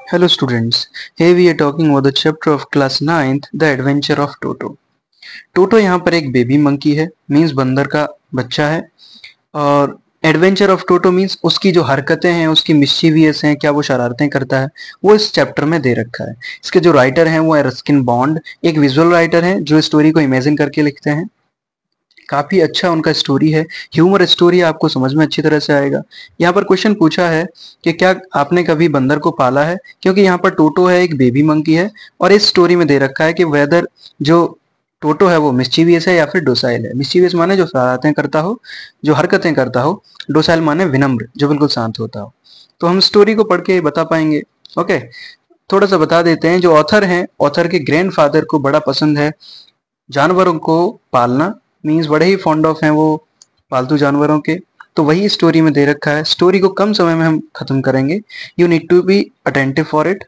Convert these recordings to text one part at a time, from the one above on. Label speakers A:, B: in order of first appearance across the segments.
A: Hello students, here we are talking about the chapter of class 9th, The Adventure of Toto. टोटो यहाँ पर एक baby monkey है, means बंदर का बच्चा है। और एडवेंचर ऑफ टोटो मीन्स उसकी जो हरकतें हैं, उसकी मिस्चीवियस हैं, क्या वो शरारतें करता है, वो इस चैप्टर में दे रखा है। इसके जो राइटर हैं वो है रस्किन बॉन्ड, एक विजुअल राइटर हैं जो स्टोरी को इमेजिन करके लिखते हैं। काफी अच्छा उनका स्टोरी है, ह्यूमर स्टोरी, आपको समझ में अच्छी तरह से आएगा। यहाँ पर क्वेश्चन पूछा है कि क्या आपने कभी बंदर को पाला है, क्योंकि यहाँ पर टोटो है, एक बेबी मंकी है, और इस स्टोरी में दे रखा है कि वेदर जो टोटो है वो मिस्चीवियस है या फिर डोसाइल है। मिस्चीवियस माने जो शरारतें करता हो, जो हरकतें करता हो। डोसाइल माने विनम्र, जो बिल्कुल शांत होता हो। तो हम स्टोरी को पढ़ के बता पाएंगे। ओके, थोड़ा सा बता देते हैं। जो ऑथर हैं, ऑथर के ग्रैंडफादर को बड़ा पसंद है जानवरों को पालना, मीन्स बड़े ही फॉन्ड ऑफ हैं वो पालतू जानवरों के। तो वही स्टोरी में दे रखा है। स्टोरी को कम समय में हम खत्म करेंगे, you need to be attentive for it.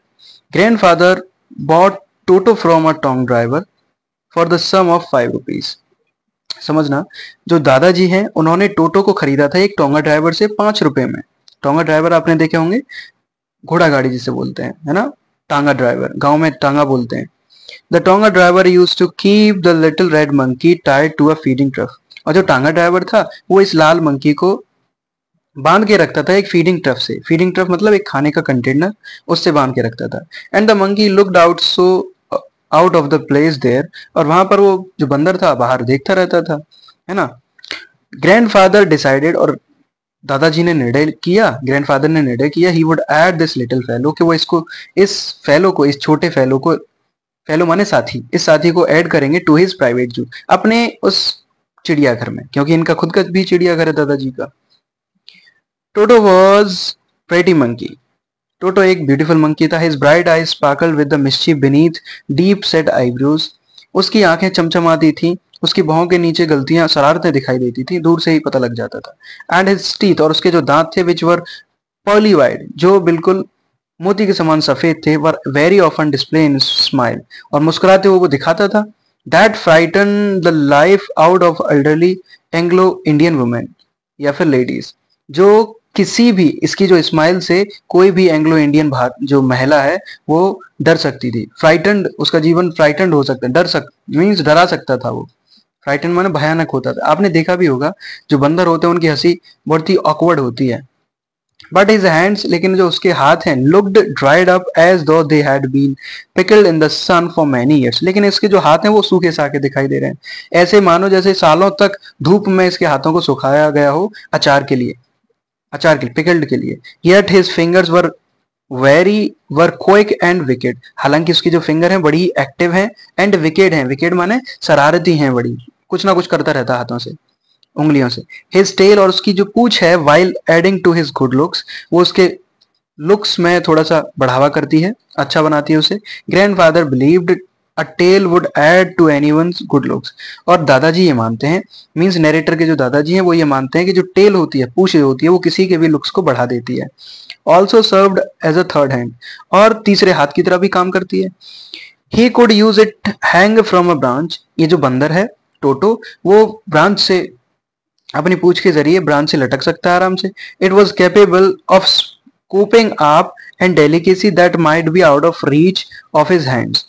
A: Grandfather bought Toto from a tonga driver for the sum of 5 rupees. समझना, जो दादाजी हैं उन्होंने टोटो को खरीदा था एक टोंगा ड्राइवर से 5 रुपए में। टोंगा ड्राइवर आपने देखे होंगे, घोड़ा गाड़ी जिसे बोलते हैं, है ना। टांगा ड्राइवर, गांव में टांगा बोलते हैं। The Tonga driver used to keep the little red monkey tied to a feeding trough. और जो टांगा ड्राइवर था वो इस लाल मंकी को बांध के रखता था एक फीडिंग ट्रफ से। फीडिंग ट्रफ मतलब एक खाने का कंटेनर, उससे बांध के रखता था। And the monkey looked out so out of the place there, और वहां पर वो जो बंदर था बाहर देखता रहता था, है ना। ग्रैंडफादर डिसाइडेड, और दादाजी ने निर्णय किया, ग्रैंडफादर ने निर्णय किया, he would add this little fellow, कि वो इसको, इस फेलो को, इस छोटे फेलो को, फेलो माने साथी, इस साथी को ऐड करेंगे टू हिज प्राइवेट जू, अपने उस चिड़ियाघर में, क्योंकि इनका खुद का भी चिड़ियाघर है दादाजी का। Toto was pretty monkey. Toto एक ब्यूटीफुल मंकी था। His bright eyes sparkled with the mischief beneath deep set eyebrows. उसकी आंखें चमचमाती थी, उसकी भौं के नीचे गलतियां, शरारतें दिखाई देती थी, दूर से ही पता लग जाता था। एंड हिज टीथ, और उसके जो दांत थे, विच वर पर्ली वाइड, जो बिल्कुल मोती के समान सफेद थे, were very often display in smile, और मुस्कुराते हुए वो दिखाता था। That frighten the life out of elderly Anglo Indian women, या फिर लेडीज, जो किसी भी, इसकी जो स्माइल से कोई भी एंग्लो इंडियन जो महिला है वो डर सकती थी। फ्राइटनड, उसका जीवन फ्राइटनड हो सकता है, मीन्स डरा सकता था वो। फ्राइटन माने भयानक होता था। आपने देखा भी होगा, जो बंदर होते हैं उनकी हंसी बहुत ही ऑकवर्ड होती है। बट हिज हैंड्स, लेकिन जो उसके हाथ हैं, looked dried up as though they had been pickled in the sun for many years, लेकिन इसके जो हाथ हैं वो सूखे साके दिखाई दे रहे हैं, ऐसे मानो जैसे सालों तक धूप में इसके हाथों को सुखाया गया हो अचार के लिए, पिकल्ड के लिए। Yet his fingers were quick and wicked, हालांकि उसकी जो फिंगर हैं बड़ी एक्टिव हैं, एंड विकेड हैं, विकेड माने शरारती हैं, बड़ी कुछ ना कुछ करता रहता हाथों से, उंगलियों से। हिज टेल, और उसकी जो पूंछ है, while adding to his good looks, वो उसके लुक्स में थोड़ा सा बढ़ावा करती है, अच्छा बनाती है उसे। Grandfather believed a tail would add to anyone's good looks, और दादाजी ये मानते हैं, मींस नरेटर के जो दादाजी हैं वो ये मानते हैं कि जो टेल होती है, पूंछ होती है, वो किसी के भी लुक्स को बढ़ा देती है। Also served as a third hand, और तीसरे हाथ की तरह भी काम करती है। He could use it hang from a branch, ये जो बंदर है टोटो, वो ब्रांच से, अपनी पूंछ के जरिए ब्रांच से लटक सकता है आराम से। It was capable of scooping up and delicacy that might be out of reach of his hands.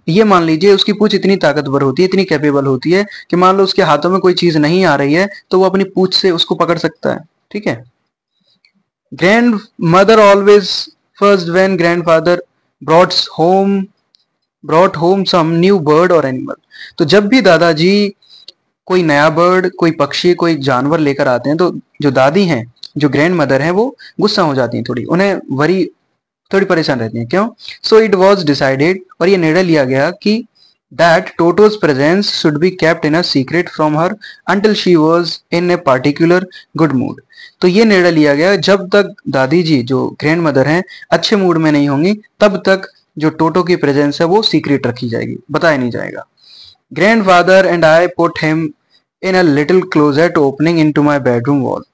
A: ये मान लीजिए उसकी पूंछ इतनी ताकतवर होती है, इतनी कैपेबल होती है कि मान लो उसके हाथों में कोई चीज नहीं आ रही है तो वो अपनी पूंछ से उसको पकड़ सकता है, ठीक है। Grandmother always first when grandfather brought home some new bird or animal, तो जब भी दादाजी कोई नया बर्ड, कोई पक्षी, कोई जानवर लेकर आते हैं, तो जो दादी हैं, जो ग्रैंड मदर हैं, वो गुस्सा हो जाती हैं, थोड़ी उन्हें थोड़ी परेशान रहती हैं। क्यों? सो इट वॉज डिसाइडेड, और ये निर्णय लिया गया कि that टोटोज presence should be kept in a secret from her until she was in a particular good mood. तो ये निर्णय लिया गया, जब तक दादी जी, जो ग्रैंड मदर हैं, अच्छे मूड में नहीं होंगी, तब तक जो टोटो की प्रेजेंस है वो सीक्रेट रखी जाएगी, बताया नहीं जाएगा। Grandfather and I put him in a little closet opening into my bedroom wall.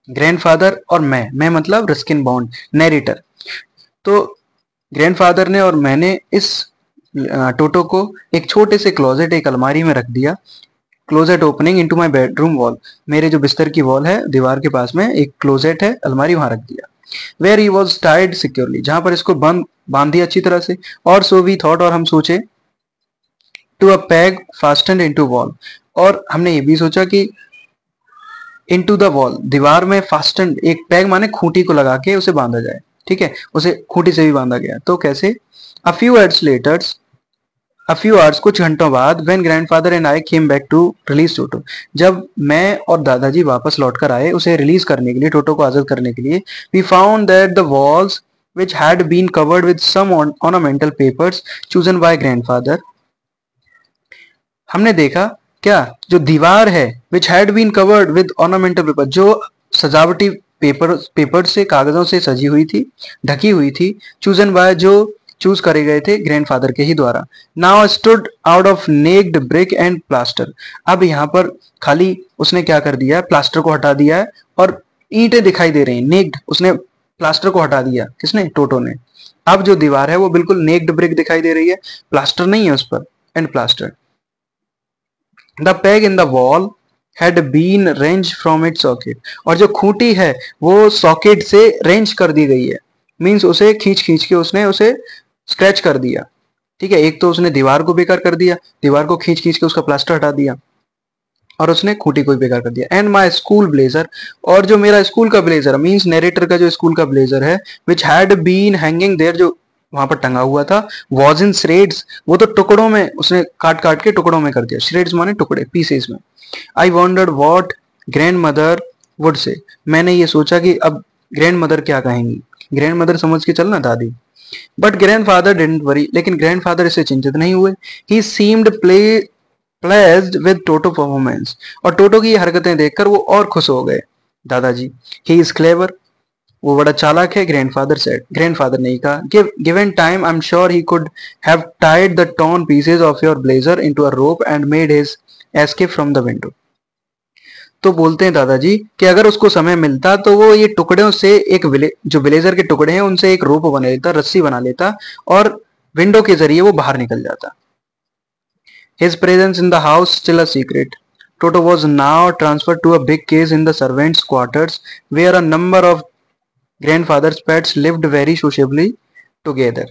A: Grandfather और मैं मतलब रस्किन बॉन्ड, नैरेटर। तो ग्रैंडफादर ने और मैंने इस टोटो को एक छोटे से क्लोजेट, एक अलमारी में रख दिया। Closet opening into my bedroom wall, मेरे जो बिस्तर की वॉल है, दीवार के पास में एक क्लोजेट है, अलमारी, वहां रख दिया। Where he was tied securely, जहां पर इसको बांध दिया अच्छी तरह से, और सो वी थॉट, और हम सोचे, to a peg fastened into wall, और हमने ये भी सोचा कि इनटू द वॉल, दीवार में फास्टेंड, एक पैग माने खूंटी को लगा के उसे बांधा जाए, ठीक है, उसे खूंटी से भी बांधा गया। तो कैसे? A few hours later, a few hours, कुछ घंटों बाद, when grandfather and I came back to release Toto, जब मैं और दादाजी वापस लौटकर आए उसे रिलीज करने के लिए, टोटो को आजाद करने के लिए, we found that the walls which had been covered with some ornamental papers chosen by grandfather, हमने देखा क्या, जो दीवार है which had been covered with ornamental paper, जो सजावटी पेपर से, कागजों से सजी हुई थी, ढकी हुई थी, चूजन बाय, जो चूज करे गए थे ग्रैंडफादर के ही द्वारा, now stood out of naked brick and plaster, अब यहाँ पर खाली उसने क्या कर दिया है, प्लास्टर को हटा दिया है और ईंटें दिखाई दे रही हैं, नेक्ड, उसने प्लास्टर को हटा दिया, किसने? टोटो ने। अब जो दीवार है वो बिल्कुल नेक्ड ब्रिक दिखाई दे रही है, प्लास्टर नहीं है उस पर, and plaster. The peg in the wall had been range from it socket, और जो खूंटी है वो सॉकेट से रेंज कर दी गई है, मींस उसे खींच खींच के उसने उसे स्क्रैच कर दिया, ठीक है, एक तो उसने दीवार को बेकार कर दिया, दीवार को खींच खींच के उसका प्लास्टर हटा दिया, और उसने खूंटी को भी बेकार कर दिया। एंड माई स्कूल ब्लेजर, और जो मेरा स्कूल का ब्लेजर, मींस नरेटर का जो स्कूल का ब्लेजर है, which had been hanging there, जो वहां पर टंगा हुआ था, वॉज इन श्रेड्स, वो तो टुकड़ों में, उसने काट काट के टुकड़ों में कर दिया, श्रेड्स माने टुकड़े, पीसेस में। आई wandered what grand mother would say, मैंने ये सोचा कि अब ग्रैंड मदर क्या कहेंगी, ग्रैंड मदर समझ के चलना, दादी। But grandfather didn't worry, लेकिन ग्रैंड फादर इससे चिंतित नहीं हुए। He seemed pleased with Toto performance, और टोटो की हरकतें देखकर वो और खुश हो गए, दादाजी। ही इज क्लेवर, वो बड़ा चालाक है, ग्रैंडफादर सेड, ग्रैंडफादर ने कहा, given time I am sure he could have tied the torn pieces of your blazer into a rope and made his escape from the window, तो बोलते हैं दादाजी कि अगर उसको समय मिलता तो वो ये टुकड़ों से एक जो ब्लेजर के टुकड़े हैं उनसे एक रोप बना लेता, रस्सी बना लेता, और विंडो के जरिए वो बाहर निकल जाता। His presence in the house still a secret. Toto was now transferred to a big case in the servants' quarters, where a number of grandfather's pets lived very sociably together.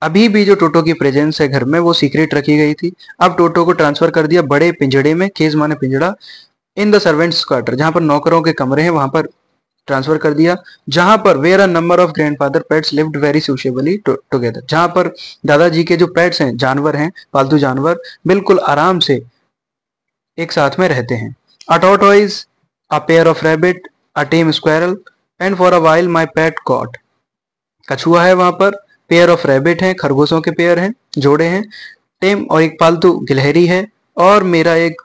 A: अभी भी जो टोटो की प्रेजेंस है घर में वो secret रखी गई थी। अब टोटो को ट्रांसफर कर दिया बड़े पिंजड़े में, केज माने पिंजड़ा, इन द सर्वेंट्स क्वार्टर, जहां पर नौकरों के कमरे हैं वहां पर ट्रांसफर कर दिया, जहां पर where a number of grandfather pets lived very sociably together, जहां पर दादाजी के जो पेट्स हैं, जानवर हैं, पालतू जानवर, बिल्कुल आराम से एक साथ में रहते हैं। A tortoise, a pair of rabbit, a tame squirrel, and for a while my pet goat, कछुआ है वहां पर, पेयर ऑफ रैबिट है, खरगोशों के पेयर हैं, जोड़े हैं, टेम और एक पालतू गिलहरी है, और मेरा एक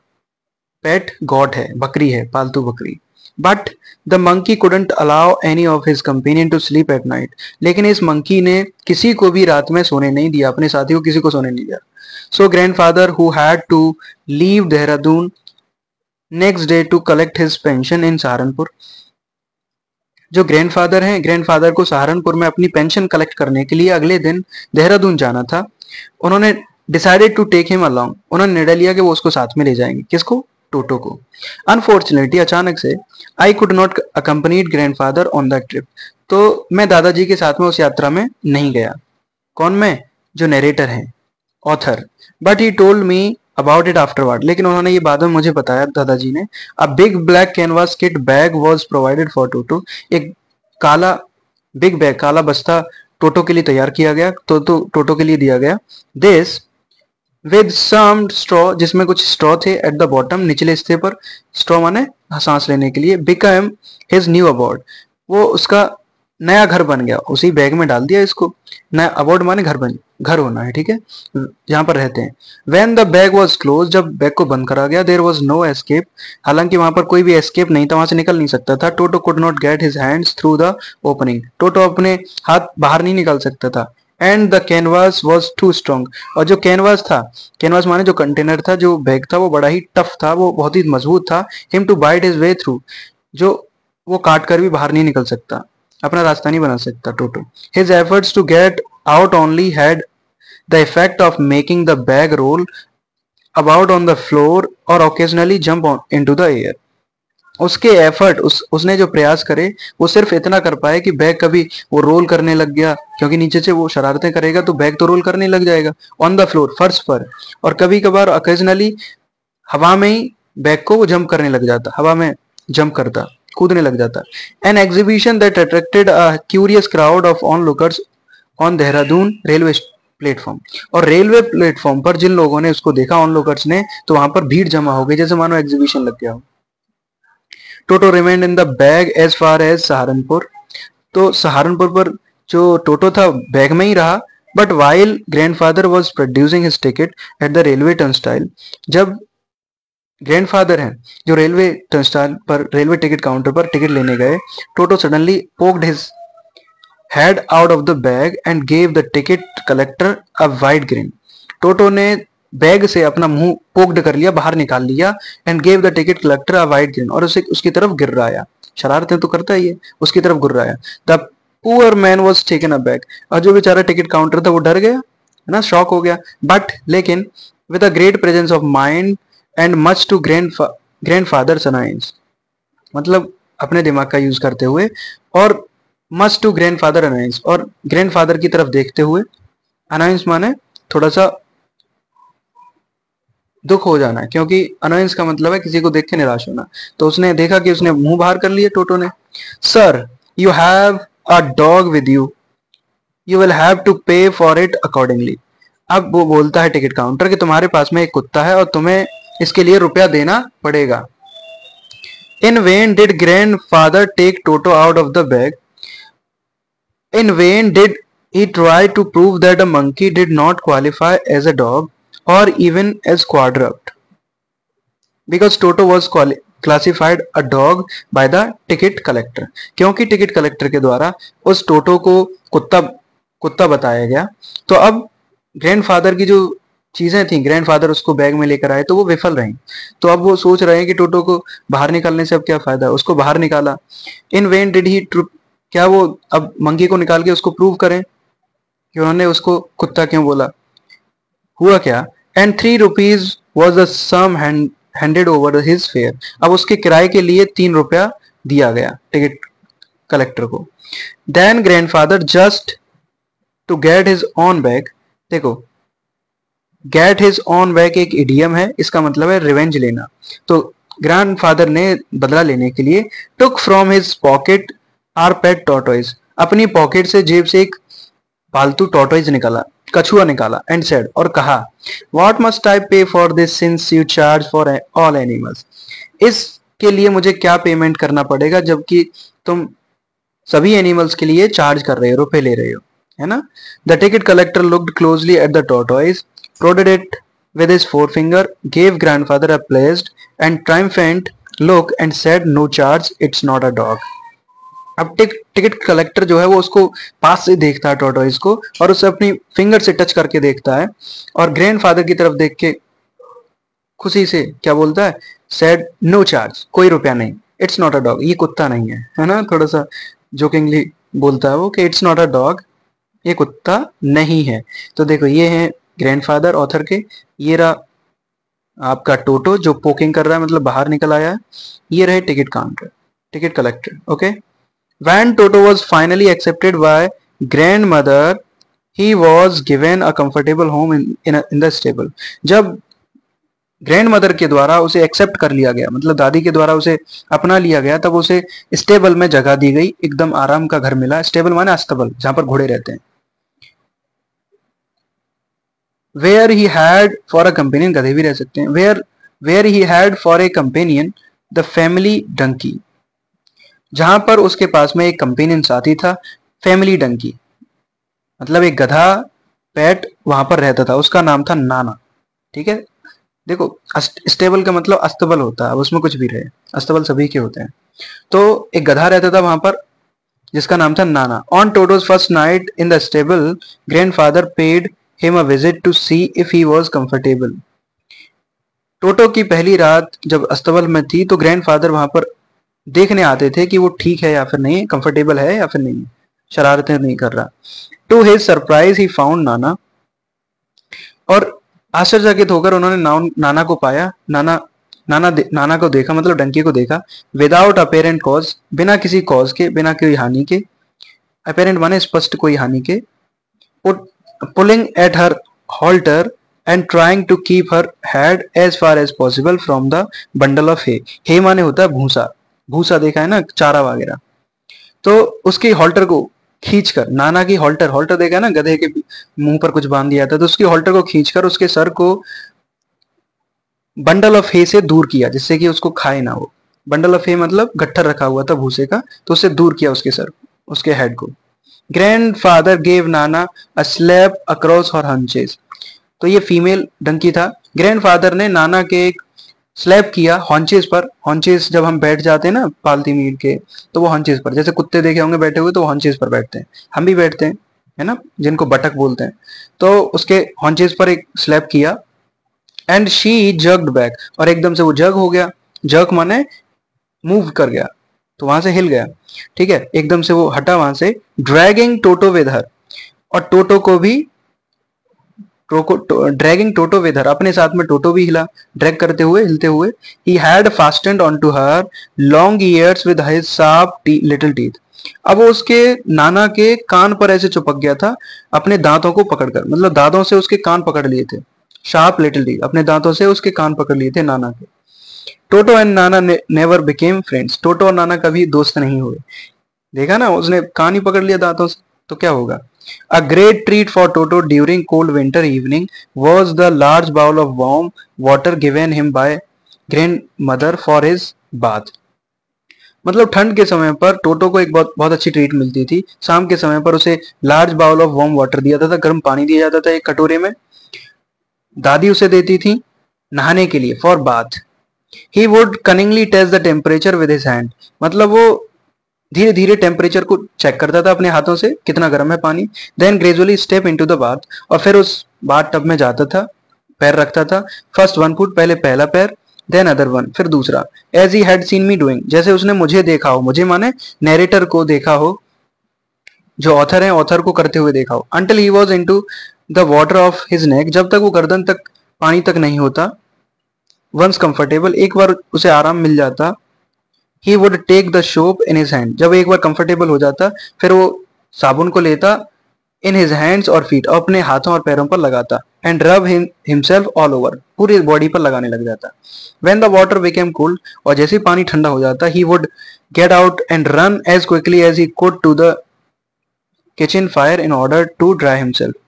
A: पेट गॉट है, बकरी है, पालतू बकरी। But the monkey couldn't allow any of his companion to sleep at night, लेकिन इस मंकी ने किसी को भी रात में सोने नहीं दिया, अपने साथी को किसी को सोने नहीं दिया। So grandfather who had to leave Dehradun next day to collect his pension in Saharanpur, जो ग्रैंडफादर हैं, ग्रैंडफादर को सहारनपुर में अपनी पेंशन कलेक्ट करने के लिए अगले दिन देहरादून जाना था, उन्होंने decided to take him along, उन्होंने निर्णय लिया कि वो उसको साथ में ले जाएंगे, किसको? टोटो को। अनफॉर्चुनेटली, अचानक से, I could not accompanied grandfather on that trip, तो मैं दादाजी के साथ में उस यात्रा में नहीं गया। कौन मैं? जो नरेटर है, author. But he told me about it afterward, लेकिन उन्होंने ये बाद में मुझे बताया, दादाजी ने। A big black canvas kit bag was provided for Toto, एक काला बिग बैग, काला बस्ता टोटो के लिए तैयार किया गया, तो टोटो के लिए दिया गया। दिस विद सम स्ट्रॉ, जिसमें कुछ स्ट्रॉ थे, एट द बॉटम, निचले हिस्से पर, स्ट्रॉ माने सांस लेने के लिए, बिकम हिज न्यू अबॉर्ड, वो उसका नया घर बन गया, उसी बैग में डाल दिया इसको। नया अबॉर्ड माने घर होना है, ठीक है, जहां पर रहते हैं। When the bag was close, जब बैग को बंद करा गया, देयर वाज नो एस्केप, हालांकि वहां पर कोई भी एस्केप नहीं था, वहां से निकल नहीं सकता था। Toto could not get his hands through the opening, Toto अपने हाथ बाहर नहीं निकाल सकता था। And the canvas was too strong, और जो कैनवास था, कैनवास माने जो कंटेनर था, जो बैग था, वो बड़ा ही टफ था, वो बहुत ही मजबूत था। Him to bite his way through, जो वो काट कर भी बाहर नहीं निकल सकता, अपना रास्ता नहीं बना सकता Toto. His efforts to get out only had the effect of making the bag roll about on the floor or occasionally jump on into the air, उसके एफर्ट उसने जो प्रयास करे वो सिर्फ इतना कर पाए कि बैग कभी वो रोल करने लग गया, क्योंकि नीचे से वो शरारतें करेगा तो बैग तो रोल करने लग जाएगा ऑन द फ्लोर, फर्श पर। और कभी कभार ऑकेजनली हवा में ही बैग को वो जंप करने लग जाता, हवा में जंप करता, कूदने लग जाता। An exhibition that attracted a curious crowd of on lookers on Dehradun railway platform. और रेलवे प्लेटफॉर्म पर जिन लोगों ने उसको देखा ऑन लोकर्स ने, तो वहां पर भीड़ जमा हो गई, जैसे मानो एग्जीबिशन लग गया हो। Toto remained in the bag as far as Saharanpur. तो सहारनपुर पर जो टोटो था बैग में ही रहा। But while grandfather was producing his ticket at the railway turnstile, जब ग्रैंडफादर हैं जो रेलवे टर्नस्टाइल पर, रेलवे टिकट काउंटर पर टिकट लेने गए, Toto suddenly poked his head out of the bag and gave the ticket collector a wide grin. टोटो ने bag से अपना मुंह पोक्ड कर लिया, बाहर निकाल लिया, and gave the ticket collector a wide green, और उसे उसकी तरफ गिर्राया। शरारतें तो करता ही है, उसकी तरफ गिर्राया। The poor man was taken aback, और जो बेचारा टिकट काउंटर था वो डर गया, है ना, शॉक हो गया। बट लेकिन with a great presence of mind and much to grandfather announce, मतलब अपने दिमाग का यूज करते हुए और मच टू ग्रैंडफादर अनाउंस, और ग्रैंडफादर की तरफ देखते हुए, अनाउंस माने थोड़ा सा दुख हो जाना है, क्योंकि अनाउंस का मतलब है किसी को देख के निराश होना। तो उसने देखा कि उसने मुंह बाहर कर लिया टोटो ने। Sir you have a dog with you, you will have to pay for it accordingly. अब वो बोलता है टिकट काउंटर कि तुम्हारे पास में एक कुत्ता है और तुम्हें इसके लिए रुपया देना पड़ेगा। In vain did grandfather take Toto out of the bag, in vain did he try to prove that a monkey did not qualify as a dog or even as quadruped, because Toto was classified a dog by the ticket collector। क्योंकि ticket collector के द्वारा उस टोटो को कुत्ता कुत्ता बताया गया, तो अब ग्रैंडफादर की जो चीजें थी, ग्रैंडफादर उसको बैग में लेकर आए तो वो विफल रही। तो अब वो सोच रहे हैं कि टोटो को बाहर निकालने से अब क्या फायदा, उसको बाहर निकाला। इन वेन डिड ही, क्या वो अब मंकी को निकाल के उसको प्रूव करें कि उन्होंने उसको कुत्ता क्यों बोला। हुआ क्या, and 3 rupees was the sum handed over his fare. अब उसके किराए के लिए 3 रुपया दिया गया टिकट कलेक्टर को। Then grandfather just to get his on bag, देखो गेट हिज ऑन बैग एक इडियम है, इसका मतलब है रिवेंज लेना। तो ग्रैंडफादर ने बदला लेने के लिए took from his pocket are pet tortoise, अपनी पॉकेट से, जेब से एक पालतू टॉर्टोइज निकाला, कछुआ निकाला, एंड सेड, और कहा, व्हाट मस्ट आई पे for this since you charge for all animals, इसके लिए मुझे क्या पेमेंट करना पड़ेगा जबकि तुम सभी एनिमल्स के लिए चार्ज कर रहे हो, रुपए ले रहे हो, है ना। The ticket collector looked closely at the tortoise, prodded it with his forefinger, gave grandfather a pleased and triumphant look and said, no charge, it's not a dog। अब टिकट कलेक्टर जो है वो उसको पास से देखता है टॉर्टोइज को, और उसे अपनी फिंगर से टच करके देखता है, और ग्रैंडफादर की तरफ देख के खुशी से क्या बोलता है, सेड नो चार्ज, कोई रुपया नहीं, इट्स नॉट अ डॉग, ये कुत्ता नहीं है ना, थोड़ा सा जोकिंगली बोलता है वो कि इट्स नॉट अ डॉग, ये कुत्ता नहीं है। तो देखो ये है ग्रैंडफादर ऑथर के, ये रहा आपका टोटो जो पोकिंग कर रहा है, मतलब बाहर निकल आया है, ये रहे ticket counter, ticket collector. Okay, when toto was finally accepted by grandmother he was given a comfortable home in the stable. जब ग्रैंड मदर के द्वारा उसे एक्सेप्ट कर लिया गया, मतलब दादी के द्वारा उसे अपना लिया गया, तब उसे स्टेबल में जगह दी गई, एकदम आराम का घर मिला। स्टेबल माने अस्तबल, जहां पर घोड़े रहते हैं। Where he had for a companion, गधे भी रह सकते हैं। Where he had for a companion the family donkey, जहां पर उसके पास में एक कंपेनियन साथी था, फैमिली डंकी, मतलब एक गधा पेट वहां पर रहता था, उसका नाम था नाना। ठीक है, देखो स्टेबल का मतलब अस्तबल होता है, अब उसमें कुछ भी रहे, अस्तबल सभी के होते हैं। तो एक गधा रहता था वहां पर जिसका नाम था नाना। On Toto's first night in the stable grandfather paid him a visit to see if he was comfortable. Toto की पहली रात जब अस्तबल में थी तो ग्रैंडफादर वहां पर देखने आते थे कि वो ठीक है या फिर नहीं, कंफर्टेबल है या फिर नहीं, शरारतें नहीं कर रहा। To his surprise he found Nana, और आश्चर्यचकित होकर उन्होंने नाना को पाया। नाना नाना को देखा मतलब डंकी को देखा, विदाउट अपेरेंट कॉज, बिना किसी कॉज के, बिना कोई हानि के, अपेरेंट माने स्पष्ट कोई हानि के, pulling at her halter and trying to keep her head as far as possible from the bundle of hay. hay माने होता है भूसा, भूसा देखा है ना, चारा वगैरह। तो उसकी हॉल्टर को खींचकर, नाना की हॉल्टर, हॉल्टर देखा है ना, गधे के मुंह पर कुछ बांध दिया था, तो उसकी हॉल्टर को खींचकर उसके सर को बंडल ऑफ हे से दूर किया, जिससे कि उसको खाए ना वो। बंडल ऑफ हे मतलब गट्ठर रखा हुआ था भूसे का, तो उससे दूर किया उसके सर, उसके हेड को। Grandfather gave Nana a slap across हर हंचेस। तो ये फीमेल डंकी था। ग्रैंडफादर ने नाना के एक स्लैप किया हॉन्चेस पर। हॉन्चेस जब हम बैठ जाते हैं ना पालती मीट के, तो वो हॉन्चेस पर, जैसे कुत्ते देखे होंगे बैठे हुए, तो वो हॉन्चेस पर बैठते हैं, हम भी बैठते हैं, है ना, जिनको बटक बोलते हैं। तो उसके हॉन्चेस पर एक स्लैप किया। एंड शी जग्ड बैक, और एकदम से वो जग हो गया। जग माने मूव कर गया, तो वहां से हिल गया, ठीक है, एकदम से वो हटा वहां से। ड्रैगिंग टोटो विद हर, और टोटो को भी ड्रैगिंग टोटो विद हर, अपने साथ में टोटो भी हिला, ड्रैग करते हुए, हिलते हुए। He had fastened on to her long ears with his sharp little teeth. अब वो उसके नाना के कान पर ऐसे चिपक गया था अपने दांतों को पकड़कर, मतलब दांतों से उसके कान पकड़ लिए थे। शार्प लिटिल टीथ, अपने दांतों से उसके कान पकड़ लिए थे नाना के। टोटो and Nana never became friends, टोटो और नाना कभी दोस्त नहीं हुए। देखा ना, उसने कान ही पकड़ लिया दांतों से, तो क्या होगा। A great treat for Toto during cold winter evening was the large bowl of warm water given him by grandmother for his bath. मतलब ठंड के समय पर टोटो को एक बहुत बहुत अच्छी ट्रीट मिलती थी। शाम के समय पर उसे large bowl of warm water दिया जाता था, गर्म पानी दिया जाता था एक कटोरे में, दादी उसे देती थी नहाने के लिए, for bath. He would cunningly test the temperature with his hand, मतलब वो धीरे धीरे टेम्परेचर को चेक करता था अपने हाथों से, कितना गर्म है पानी। Then gradually step into the bath, और फिर उस बाथ टब में जाता था, पैर रखता था। फर्स्ट 1 फुट, पहले पहला पैर, देन अदर वन, फिर दूसरा। As he had seen me doing, जैसे उसने मुझे देखा हो, मुझे माने नैरेटर को देखा हो, जो ऑथर है ऑथर को करते हुए देखा हो। Until he was into the water of his neck, जब तक वो गर्दन तक पानी तक नहीं होता। वंस कंफर्टेबल, एक बार उसे आराम मिल जाता। He would take the soap in his hand, जब एक बार कंफर्टेबल हो जाता, फिर वो साबुन को लेता in his hands और feet, अपने हाथों और पैरों पर लगाता। and rub himself all over, पूरी बॉडी पर लगाने लग जाता। when the water became cold, और जैसे ही पानी ठंडा हो जाता, he would get out and run as quickly as he could to the kitchen fire in order to dry himself.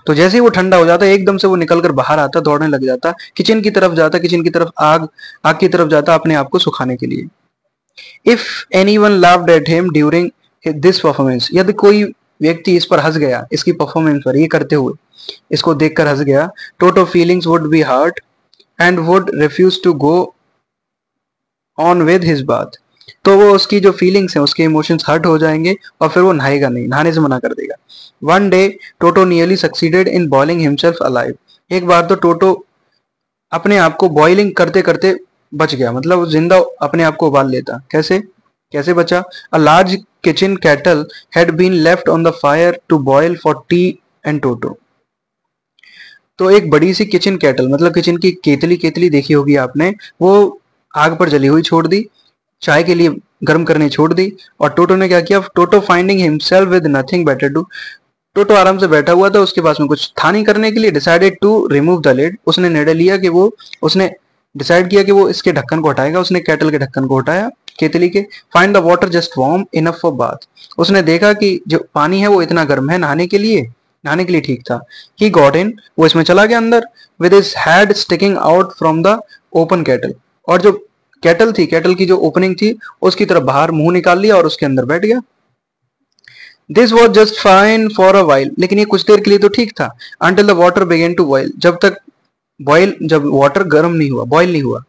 A: तो जैसे ही वो ठंडा हो जाता, एकदम से वो निकलकर बाहर आता, दौड़ने लग जाता, किचन की तरफ जाता, किचन की तरफ आग की तरफ जाता अपने आप को सुखाने के लिए। If anyone laughed at him during this performance, यदि कोई व्यक्ति इस पर हंस गया, इसकी परफॉर्मेंस पर, ये करते हुए, इसको देखकर हंस गया, Toto feelings would be hurt and would refuse to go on with his bath. तो वो उसकी जो फीलिंग्स हैं, उसके इमोशंस हर्ट हो जाएंगे, और फिर वो नहाएगा नहीं, नहाने से मना कर देगा। One day toto nearly succeeded in boiling himself alive, एक बार तो टोटो अपने आप को बॉइलिंग करते करते बच गया, मतलब जिंदा अपने आप को उबाल लेता। कैसे कैसे बचा। A large kitchen kettle had been left on the fire to boil for tea and Toto. तो एक बड़ी सी किचन कैटल, मतलब किचन की केतली, केतली देखी होगी आपने, वो आग पर जली हुई छोड़ दी, चाय के लिए गर्म करने छोड़ दी। और टोटो ने क्या किया, Toto finding himself with nothing better to, Toto आराम से बैठा हुआ था, उसके पास में कुछ था नहीं करने के लिए, decided to remove the lid, उसने निर्णय लिया कि वो, उसने डिसाइड किया कि वो इसके ढक्कन को हटाएगा। उसने केटल के ढक्कन को हटाया, केतली के। Find the water just warm enough for bath, उसने देखा कि जो पानी है वो इतना गर्म है नहाने के लिए, नहाने के लिए ठीक था। ही गॉट इन, वो इसमें चला गया अंदर, with his head sticking out from the open kettle, और जो केटल थी, केटल की जो ओपनिंग थी, उसकी तरफ बाहर मुंह निकाल लिया और उसके अंदर बैठ गया। This was just fine for a while, लेकिन ये कुछ देर के लिए तो ठीक था। Until the water began to boil, जब वाटर गर्म नहीं हुआ, बॉयल नहीं हुआ।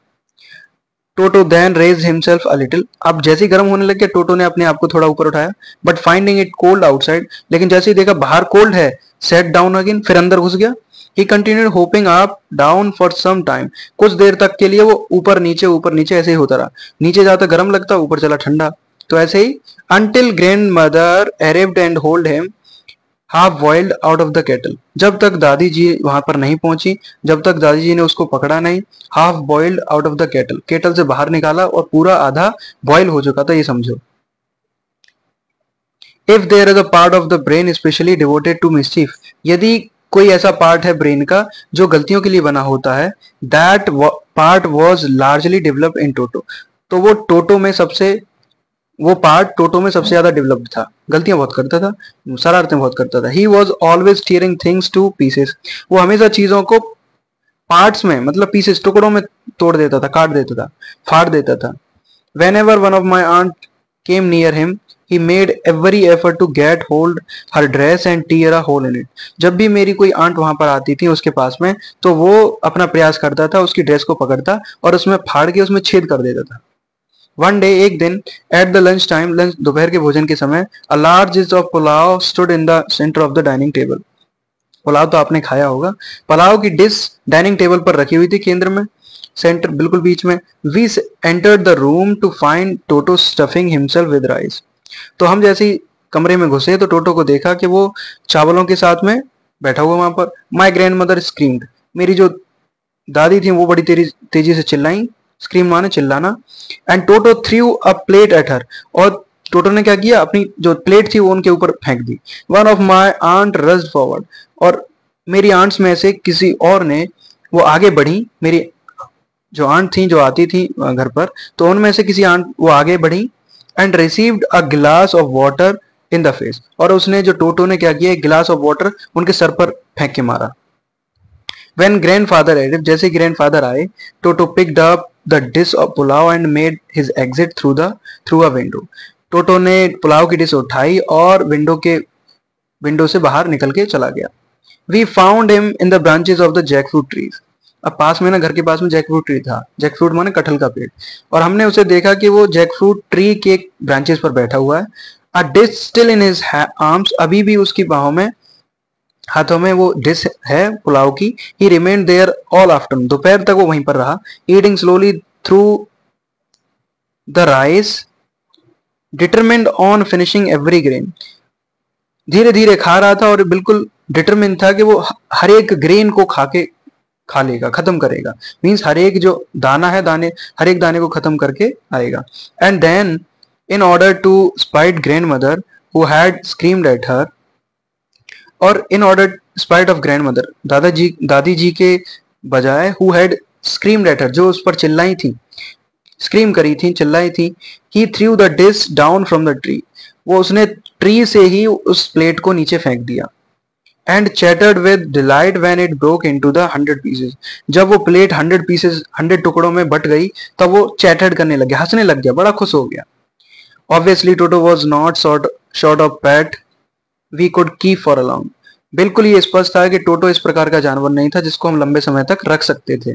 A: Toto then raised himself a little, अब जैसे ही गर्म होने लग गया, टोटो ने अपने आप को थोड़ा ऊपर उठाया। But finding it cold outside, लेकिन जैसे ही देखा बाहर कोल्ड है, सेट डाउन अगेन, फिर अंदर घुस गया। He continued hopping up down for some time, कुछ देर तक के लिए वो ऊपर नीचे ऐसे ही होता रहा, नीचे जाता गर्म लगता, ऊपर चला ठंडा, तो ऐसे ही। until grandmother arrived and hold him half boiled out of the kettle, जब तक दादी जी वहां पर नहीं पहुंची, जब तक दादी जी ने उसको पकड़ा नहीं, half boiled out of the kettle, kettle से बाहर निकाला और पूरा आधा बॉइल हो चुका था, ये समझो। If there is a part of the brain specially devoted to mischief, यदि कोई ऐसा पार्ट है ब्रेन का जो गलतियों के लिए बना होता है, that part was largely developed in Toto, तो वो पार्ट टोटो में सबसे ज्यादा डेवलप्ड था, गलतियां बहुत करता था, शरारतें बहुत करता था। He was always tearing things two pieces, वो हमेशा चीजों को पार्ट्स में, मतलब पीसेस, टुकड़ों में तोड़ देता था, काट देता था, फाड़ देता था। Whenever one of my aunt came near him, he made every effort to get hold her dress and tear a hole in it. जब भी मेरी कोई आंट वहां पर आती थी उसके पास में, तो वो अपना प्रयास करता था, उसकी ड्रेस को पकड़ता और उसमें फाड़ के उसमें छेद कर देता था। वन डे, एक दिन, at the lunch time, lunch दोपहर के भोजन के समय, a large dish of pulao stood in the centre of the dining table. Pulao तो आपने खाया होगा, पुलाव की डिश डाइनिंग टेबल पर रखी हुई थी, केंद्र में, सेंटर बिल्कुल बीच में। We entered the room to find Toto stuffing himself with rice, तो हम जैसे ही कमरे में घुसे तो टोटो को देखा कि वो चावलों के साथ में बैठा हुआ वहां पर। माई ग्रैंड मदर स्क्रीम्ड, मेरी जो दादी थी वो बड़ी तेजी से चिल्लाई, स्क्रीम माने चिल्लाना। And Toto through a plate at her, और टोटो ने क्या किया, अपनी जो प्लेट थी वो उनके ऊपर फेंक दी। One of my aunt rushed forward, और मेरी आंट्स में से किसी और ने, वो आगे बढ़ी, मेरी जो आंट थी जो आती थी घर पर, तो उनमें से किसी आंट वो आगे बढ़ी एंड रिसीव्ड अ गिलास of water in the face, और उसने, जो टोटो ने क्या किया, एक गिलास ऑफ वाटर उनके सर पर फेंक के मारा। When grandfather arrived, जैसे ग्रैंडफादर आए, टोटो picked up the dish of pulao and made his exit through a window. टोटो ने पुलाव की डिश उठाई और विंडो से बाहर निकल के चला गया। We found him in the branches of the jackfruit trees. अब पास में ना, घर के पास में जैकफ्रूट ट्री था, जैकफ्रूट माने कटहल का पेड़, और हमने उसे देखा कि वो जैकफ्रूट ट्री के ब्रांचेस पर बैठा हुआ है। अ dish still in his arms, अभी भी उसकी बाहों में, हाथों में वो डिश है पुलाव की। He remained there all afternoon, दोपहर तक वो वहीं पर रहा। Eating slowly through the rice, determined on finishing every grain, धीरे धीरे खा रहा था और बिल्कुल डिटरमिन था कि वो हर एक ग्रेन को खा लेगा, खत्म करेगा, मीन्स हर एक जो दाना है, हर एक दाने को खत्म करके आएगा। And then, in order to spite grandmother who had screamed at her, और in order spite of grandmother, दादी जी के बजाय, who had screamed at her, जो उस पर चिल्लाई थी, स्क्रीम करी थी, चिल्लाई थी। He threw the dish down from the tree, वो उसने ट्री से ही उस प्लेट को नीचे फेंक दिया। And chattered with delight when it broke into the 100 pieces, जब वो प्लेट 100 पीसेस, 100 टुकड़ों में बट गई, तब वो चैटर्ड करने लग गया, हंसने लग गया, बड़ा खुश हो गया। Obviously Toto was not short of pat we could keep for a long, बिल्कुल ये स्पष्ट था कि टोटो इस प्रकार का जानवर नहीं था जिसको हम लंबे समय तक रख सकते थे।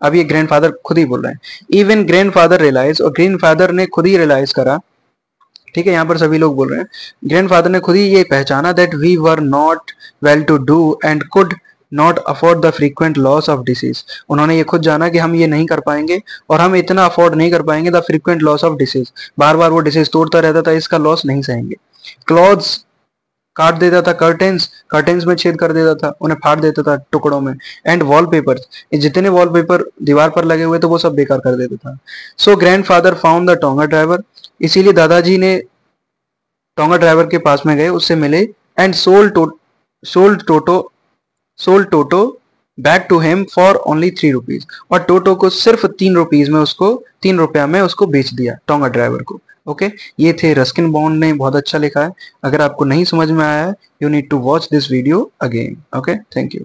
A: अब ये ग्रैंडफादर खुद ही बोल रहे हैं। इवन ग्रैंडफादर रियलाइज, और ग्रैंडफादर ने खुद ही रियलाइज करा, ठीक है, यहाँ पर सभी लोग बोल रहे हैं, ग्रैंडफादर ने खुद ही ये पहचाना, that we were not well to do and could not afford the frequent loss of disease, उन्होंने ये खुद जाना कि हम ये नहीं कर पाएंगे और हम इतना अफोर्ड नहीं कर पाएंगे, the frequent loss of dishes, बार बार वो डिसीज तोड़ता रहता था, इसका लॉस नहीं सहेंगे। क्लॉथ्स काट देता था, कर्टेन्स में छेद कर देता था, उन्हें फाड़ देता था टुकड़ों में। एंड वॉलपेपर्स, जितने वॉलपेपर दीवार पर लगे हुए थे वो सब बेकार कर देता था। So grandfather found the tonga driver, इसीलिए दादाजी ने टोंगा ड्राइवर के पास में गए, उससे मिले। And sold Toto back to him for only 3 rupees, और टोटो को सिर्फ 3 रुपया में उसको बेच दिया, टोंगा ड्राइवर को। ओके, ये थे रस्किन बॉन्ड ने बहुत अच्छा लिखा है। अगर आपको नहीं समझ में आया है, you need to watch this video again. Okay, thank you.